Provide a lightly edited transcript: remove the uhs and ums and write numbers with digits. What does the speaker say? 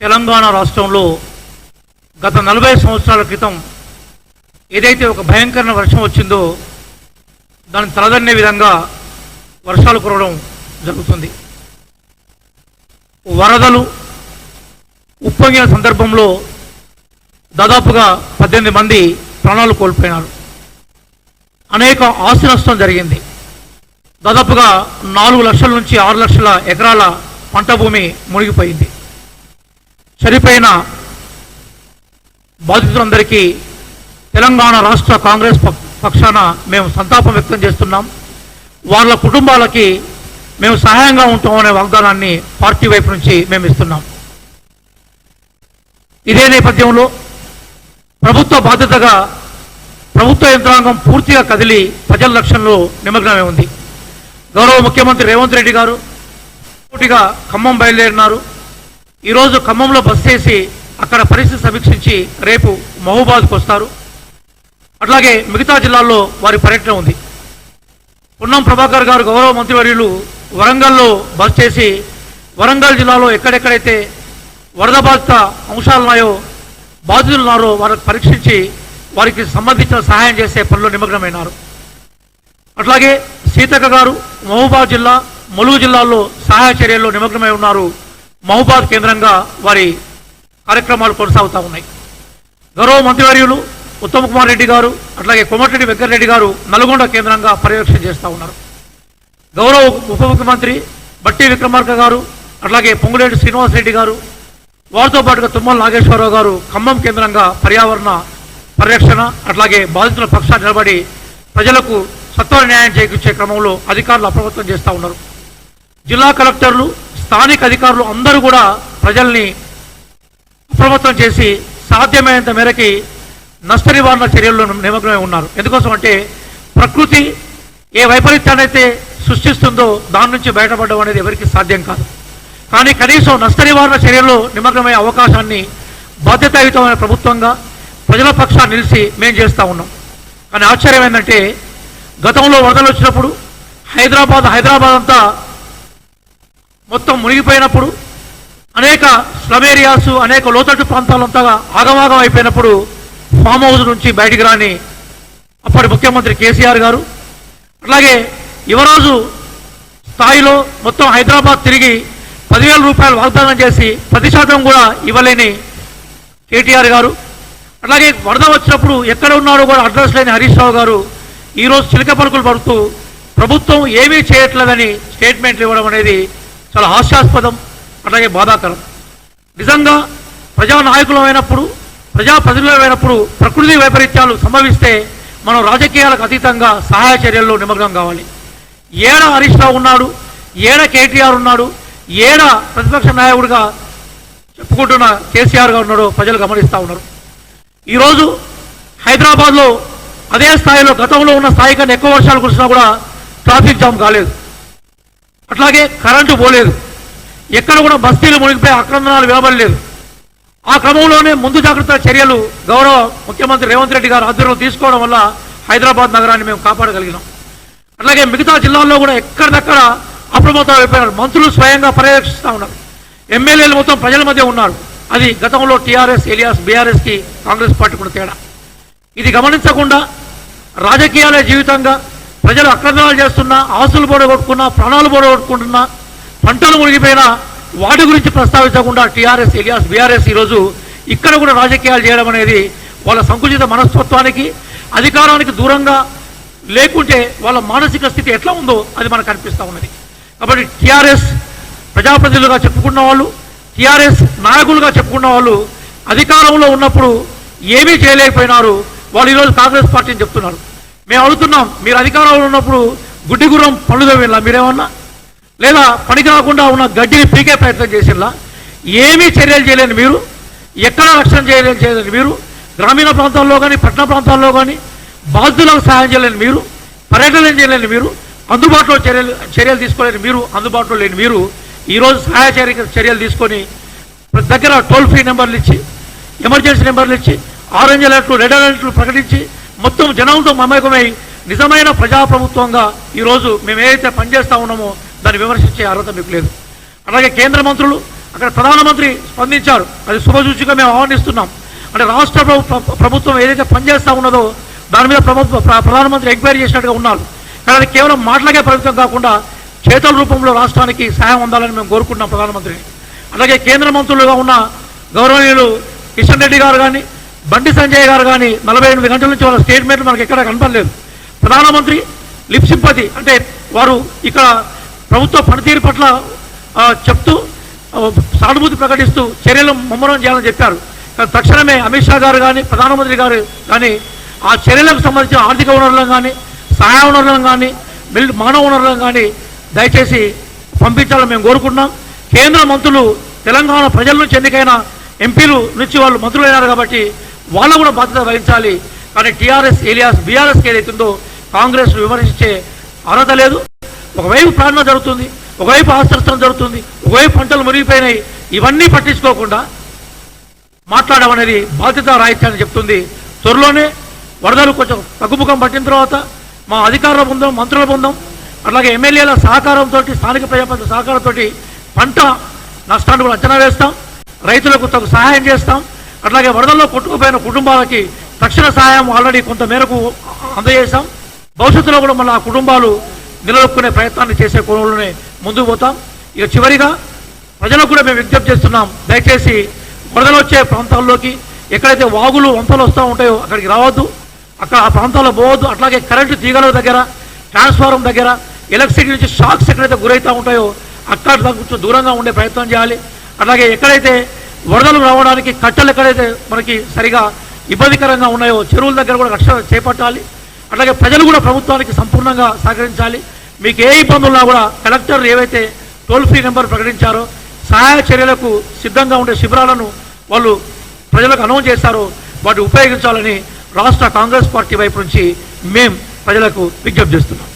తెలంగాణ రాష్ట్రంలో గత 40 సంవత్సరాల క్రితం ఏదైతే ఒక భయంకరమైన వర్షం వచ్చిందో దాన్ని తలదన్నే విధంగా వర్షాలు కురవడం జరుగుతుంది. వరదలు ఉప్పొంగిన సందర్భంలో దాదాపుగా 18 మంది ప్రాణాలు కోల్పోయినారు. అనేక ఆస్తి నష్టం జరిగింది. దాదాపుగా 4 లక్షల నుంచి 6 లక్షల ఎకరాల పంట భూమి మునిగిపోయింది. చనిపోయిన బాధితులందరికీ తెలంగాణ రాష్ట్ర కాంగ్రెస్ పక్షాన మేము సంతాపం వ్యక్తం చేస్తున్నాం. వాళ్ళ కుటుంబాలకి మేము సహాయంగా ఉంటామనే వాగ్దానాన్ని పార్టీ వైపు నుంచి మేము ఇస్తున్నాం. ఇదే నేపథ్యంలో ప్రభుత్వ బాధ్యతగా ప్రభుత్వ యంత్రాంగం పూర్తిగా కదిలి ప్రజల రక్షణలో నిమగ్నమై ఉంది. గౌరవ ముఖ్యమంత్రి రేవంత్ రెడ్డి గారు పూర్తిగా ఖమ్మం బయలుదేరినారు. ఈరోజు ఖమ్మంలో బస్ చేసి అక్కడ పరిస్థితి సమీక్షించి రేపు మహబూబాద్కు వస్తారు. అట్లాగే మిగతా జిల్లాల్లో వారి పర్యటన ఉంది. పొన్నం ప్రభాకర్ గారు గౌరవ మంత్రివర్యులు వరంగల్లో బస్ చేసి వరంగల్ జిల్లాలో ఎక్కడెక్కడైతే వరద బాధిత అంశాలు ఉన్నాయో బాధితులు ఉన్నారో వారికి పరీక్షించి వారికి సంబంధించిన సహాయం చేసే పనిలో నిమగ్నమైనారు. అట్లాగే సీతక్క గారు మహబూబాద్ జిల్లా ములుగు జిల్లాల్లో సహాయ చర్యల్లో నిమగ్నమై ఉన్నారు. మహబూబాద్ కేంద్రంగా వారి కార్యక్రమాలు కొనసాగుతూ ఉన్నాయి. గౌరవ మంత్రివర్యులు ఉత్తమ్ కుమార్ రెడ్డి గారు అట్లాగే కోమటిరెడ్డి వెంకటరెడ్డి గారు నల్గొండ కేంద్రంగా పర్యవేక్షణ చేస్తూ ఉన్నారు. గౌరవ ఉప ముఖ్యమంత్రి బట్టి విక్రమార్క గారు అట్లాగే పొంగులేటి శ్రీనివాసరెడ్డి గారు వారితో పాటుగా తుమ్మల నాగేశ్వరరావు గారు ఖమ్మం కేంద్రంగా పర్యావరణ పరిరక్షణ అట్లాగే బాధితుల పక్షాన్ని నిలబడి ప్రజలకు సత్వర న్యాయం చేకూర్చే క్రమంలో అధికారులు అప్రమత్తం చేస్తూ ఉన్నారు. జిల్లా కలెక్టర్లు స్థానిక అధికారులు అందరూ కూడా ప్రజల్ని అప్రమత్తం చేసి సాధ్యమైనంత మేరకి నష్ట నివారణ చర్యల్లో నిమగ్నమై ఉన్నారు. ఎందుకోసం అంటే ప్రకృతి ఏ వైపరీత్యాన్ని అయితే సృష్టిస్తుందో దాని నుంచి బయటపడడం అనేది ఎవరికి సాధ్యం కాదు. కానీ కనీసం నష్ట నివారణ చర్యల్లో నిమగ్నమయ్యే అవకాశాన్ని బాధ్యతాయుతమైన ప్రభుత్వంగా ప్రజల పక్షాన్ని నిలిచి మేము చేస్తూ ఉన్నాం. కానీ ఆశ్చర్యం ఏంటంటే గతంలో వరదలు వచ్చినప్పుడు హైదరాబాద్ అంతా మొత్తం మునిగిపోయినప్పుడు అనేక స్లమ్ ఏరియాస్ అనేక లోతట్టు ప్రాంతాలంతా ఆగమాగం అయిపోయినప్పుడు ఫామ్ హౌస్ నుంచి బయటికి రాని అప్పటి ముఖ్యమంత్రి కేసీఆర్ గారు అట్లాగే యువరాజు స్థాయిలో మొత్తం హైదరాబాద్ తిరిగి 10,000 రూపాయలు వాగ్దానం చేసి 10% కూడా ఇవ్వలేని కేటీఆర్ గారు అట్లాగే వరద వచ్చినప్పుడు ఎక్కడ ఉన్నారో కూడా అడ్రస్ లేని హరీష్ రావు గారు ఈరోజు చిలక పలుకులు పడుతూ ప్రభుత్వం ఏమీ చేయట్లేదని స్టేట్మెంట్లు ఇవ్వడం అనేది చాలా హాస్యాస్పదం అట్లాగే బాధాకరం. నిజంగా ప్రజానాయకులమైనప్పుడు ప్రజాప్రతినిధులమైనప్పుడు ప్రకృతి వైపరీత్యాలు సంభవిస్తే మనం రాజకీయాలకు అతీతంగా సహాయ చర్యల్లో నిమగ్నం కావాలి. ఏడ హరీష్ రావు ఉన్నాడు, ఏడ కేటీఆర్ ఉన్నాడు, ఏడ ప్రతిపక్ష నాయకుడిగా చెప్పుకుంటున్న కేసీఆర్ గారు ఉన్నాడో ప్రజలు గమనిస్తూ ఉన్నారు. ఈరోజు హైదరాబాద్లో అదే స్థాయిలో గతంలో ఉన్న స్థాయి కన్నా ఎక్కువ వర్షాలు కురిసినా కూడా ట్రాఫిక్ జామ్ కాలేదు. అట్లాగే కరెంటు పోలేదు. ఎక్కడ కూడా బస్తీలు మునిగిపోయి ఆక్రందనాలు వినబడలేదు. ఆ క్రమంలోనే ముందు జాగ్రత్త చర్యలు గౌరవ ముఖ్యమంత్రి రేవంత్ రెడ్డి గారు ఆధ్వర్యంలో తీసుకోవడం వల్ల హైదరాబాద్ నగరాన్ని మేము కాపాడగలిగినాం. అట్లాగే మిగతా జిల్లాల్లో కూడా ఎక్కడిదక్కడ అప్రమత్తం అయిపోయినారు. మంత్రులు స్వయంగా పర్యవేక్షిస్తూ ఉన్నారు. ఎమ్మెల్యేలు మొత్తం ప్రజల మధ్య ఉన్నారు. అది గతంలో టీఆర్ఎస్ ఎలియాస్ బీఆర్ఎస్కి కాంగ్రెస్ పార్టీ కూడా తేడా. ఇది గమనించకుండా రాజకీయాలే జీవితంగా ప్రజలు అక్రమాలు చేస్తున్నా, ఆస్తులు బోడగొట్టుకున్నా, ప్రాణాలు బోడగొట్టుకుంటున్నా, పంటలు మునిగిపోయినా వాటి గురించి ప్రస్తావించకుండా టీఆర్ఎస్ ఎలియాస్ బీఆర్ఎస్ ఈరోజు ఇక్కడ కూడా రాజకీయాలు చేయడం అనేది వాళ్ళ సంకుచిత మనస్తత్వానికి అధికారానికి దూరంగా లేకుంటే వాళ్ళ మానసిక స్థితి ఎట్లా ఉందో అది మనకు కనిపిస్తూ ఉన్నది. కాబట్టి టీఆర్ఎస్ ప్రజాప్రతినిధులుగా చెప్పుకున్న వాళ్ళు, టీఆర్ఎస్ నాయకులుగా చెప్పుకున్న వాళ్ళు అధికారంలో ఉన్నప్పుడు ఏమీ చేయలేకపోయినారు. వాళ్ళు ఈరోజు కాంగ్రెస్ పార్టీని చెప్తున్నారు. మేము అడుగుతున్నాం, మీరు అధికారంలో ఉన్నప్పుడు గుడ్డిగుర్రం పనులు వెళ్ళా మీరేమన్నా, లేదా పనికి రాకుండా ఉన్న గడ్డిని పీకే ప్రయత్నం చేసిలా? ఏమీ చర్యలు చేయలేని మీరు, ఎక్కడ రక్షణ చేయలేని మీరు, గ్రామీణ ప్రాంతాల్లో కానీ పట్టణ ప్రాంతాల్లో కానీ బాధితులకు సహాయం చేయలేని మీరు, పర్యటన చేయలేని మీరు, అందుబాటులో చర్యలు తీసుకోలేని మీరు, అందుబాటులో లేని మీరు ఈరోజు సహాయ చర్యలు తీసుకొని ప్రతి దగ్గర టోల్ ఫ్రీ నెంబర్లు ఇచ్చి, ఎమర్జెన్సీ నెంబర్లు ఇచ్చి, ఆరెంజ్ అలర్ట్లు, రెడ్ అలర్ట్లు ప్రకటించి మొత్తం జనంతో మమేకమై నిజమైన ప్రజాప్రభుత్వంగా ఈరోజు మేము ఏదైతే పనిచేస్తూ ఉన్నామో దాన్ని విమర్శించే అర్హత మీకు లేదు. అలాగే కేంద్ర మంత్రులు అక్కడ ప్రధానమంత్రి స్పందించారు. అది శుభసూచిగా మేము ఆహ్వానిస్తున్నాం. అంటే రాష్ట్ర ప్రభుత్వం ఏదైతే పనిచేస్తూ ఉన్నదో దాని మీద ప్రధానమంత్రి ఎంక్వైరీ చేసినట్టుగా ఉన్నారు. కానీ అది కేవలం మాటలకే పరిమితం కాకుండా చేతుల రూపంలో రాష్ట్రానికి సహాయం అందాలని మేము కోరుకుంటున్నాం ప్రధానమంత్రిని. అలాగే కేంద్ర మంత్రులుగా ఉన్న గౌరవనీయులు కిషన్ రెడ్డి గారు కానీ బండి సంజయ్ గారు కానీ 48 గంటల నుంచి వాళ్ళ స్టేట్మెంట్లు మనకి ఎక్కడ కనపడలేదు. ప్రధానమంత్రి లిప్ సింపతి అంటే వారు ఇక్కడ ప్రభుత్వ పనితీరు పట్ల చెప్తూ సానుభూతి ప్రకటిస్తూ చర్యలు ముమ్మరం చేయాలని చెప్పారు. కానీ తక్షణమే అమిత్ షా గారు కానీ ప్రధానమంత్రి గారు కానీ ఆ చర్యలకు సంబంధించిన ఆర్థిక వనరులను కానీ సహాయ వనరులను కానీ మానవ వనరులను కానీ దయచేసి పంపించాలని మేము కోరుకుంటున్నాం. కేంద్ర మంత్రులు తెలంగాణ ప్రజల నుంచి ఎన్నికైన ఎంపీలు నుంచి వాళ్ళు మంత్రులైనారు కాబట్టి వాళ్ళు కూడా బాధ్యత వహించాలి. కానీ టీఆర్ఎస్ ఏలియాస్ బీఆర్ఎస్కి ఏదైతుందో కాంగ్రెస్ విమర్శించే అర్హత లేదు. ఒకవైపు ప్రాణం జరుగుతుంది, ఒకవైపు ఆస్తి జరుగుతుంది, ఒకవైపు పంటలు మురిగిపోయినాయి. ఇవన్నీ పట్టించుకోకుండా మాట్లాడడం అనేది బాధ్యత రాహిత్యాన్ని చెప్తుంది. త్వరలోనే వరదలు కొంచెం తగ్గుముఖం పట్టిన తర్వాత మా అధికారుల బృందం మంత్రుల బృందం అలాగే ఎమ్మెల్యేల సహకారంతో స్థానిక ప్రజాప్రతినిధుల సహకారంతో పంట నష్టాన్ని కూడా అంచనా వేస్తాం. రైతులకు తగు సహాయం చేస్తాం. అట్లాగే వరదల్లో కొట్టుకుపోయిన కుటుంబాలకి తక్షణ సహాయం ఆల్రెడీ కొంత మేరకు అందజేస్తాం. భవిష్యత్తులో కూడా మళ్ళీ ఆ కుటుంబాలు నిలదొక్కునే ప్రయత్నాన్ని చేసే కోణంలోనే ముందుకు పోతాం. ఇక చివరిగా ప్రజలకు కూడా మేము విజ్ఞప్తి చేస్తున్నాం. దయచేసి వరదలు వచ్చే ప్రాంతాల్లోకి ఎక్కడైతే వాగులు వంతలు వస్తూ ఉంటాయో అక్కడికి రావద్దు, అక్కడ ఆ ప్రాంతాల్లో పోవద్దు. అట్లాగే కరెంటు తీగల దగ్గర ట్రాన్స్ఫార్మర్ దగ్గర ఎలక్ట్రిసిటీ నుంచి షాక్స్ ఎక్కడైతే గురవుతూ ఉంటాయో అక్కడ కొంచెం దూరంగా ఉండే ప్రయత్నం చేయాలి. అలాగే ఎక్కడైతే వరదలు రావడానికి కట్టలు ఎక్కడైతే మనకి సరిగా ఇబ్బందికరంగా ఉన్నాయో చెరువుల దగ్గర కూడా రక్షణ చేపట్టాలి. అట్లాగే ప్రజలు కూడా ప్రభుత్వానికి సంపూర్ణంగా సహకరించాలి. మీకు ఏ ఇబ్బందున్నా కూడా కలెక్టర్ ఏవైతే టోల్ ఫ్రీ నెంబర్ ప్రకటించారో సహాయ చర్యలకు సిద్ధంగా ఉండే శిబిరాలను వాళ్ళు ప్రజలకు అనౌన్స్ చేశారో వాటిని ఉపయోగించాలని రాష్ట్ర కాంగ్రెస్ పార్టీ వైపు నుంచి మేము ప్రజలకు విజ్ఞప్తి చేస్తున్నాం.